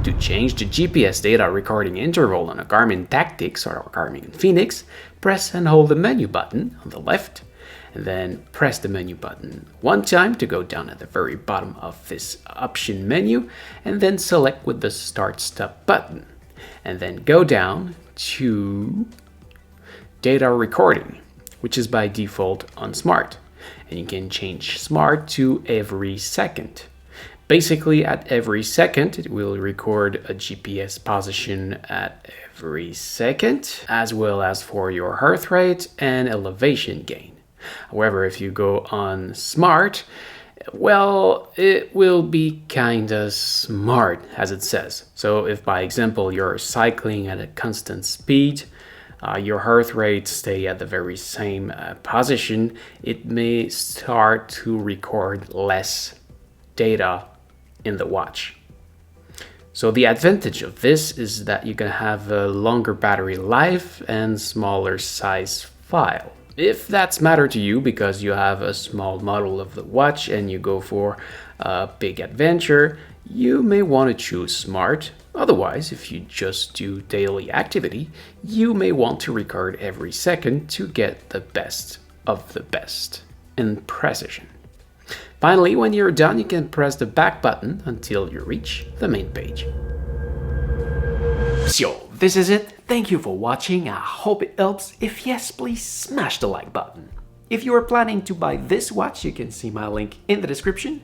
To change the GPS data recording interval on a Garmin Tactix or a Garmin Fenix, press and hold the menu button on the left, and then press the menu button one time to go down at the very bottom of this option menu, and then select with the Start-Stop button, and then go down to Data Recording, which is by default on Smart, and you can change Smart to every second. Basically, at every second, it will record a GPS position at every second, as well as for your heart rate and elevation gain. However, if you go on Smart, well, it will be kinda smart, as it says. So if, by example, you're cycling at a constant speed, your heart rate stay at the very same position, it may start to record less data in the watch. So the advantage of this is that you can have a longer battery life and smaller size file. If that's matter to you because you have a small model of the watch and you go for a big adventure, you may want to choose Smart. Otherwise, if you just do daily activity, you may want to record every second to get the best of the best in precision. Finally, when you're done, you can press the back button until you reach the main page. So, this is it. Thank you for watching. I hope it helps. If yes, please smash the like button. If you are planning to buy this watch, you can see my link in the description.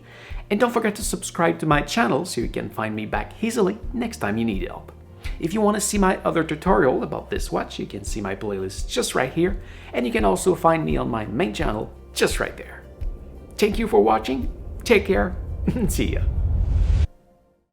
And don't forget to subscribe to my channel so you can find me back easily next time you need help. If you want to see my other tutorial about this watch, you can see my playlist just right here. And you can also find me on my main channel just right there. Thank you for watching, take care, and see ya.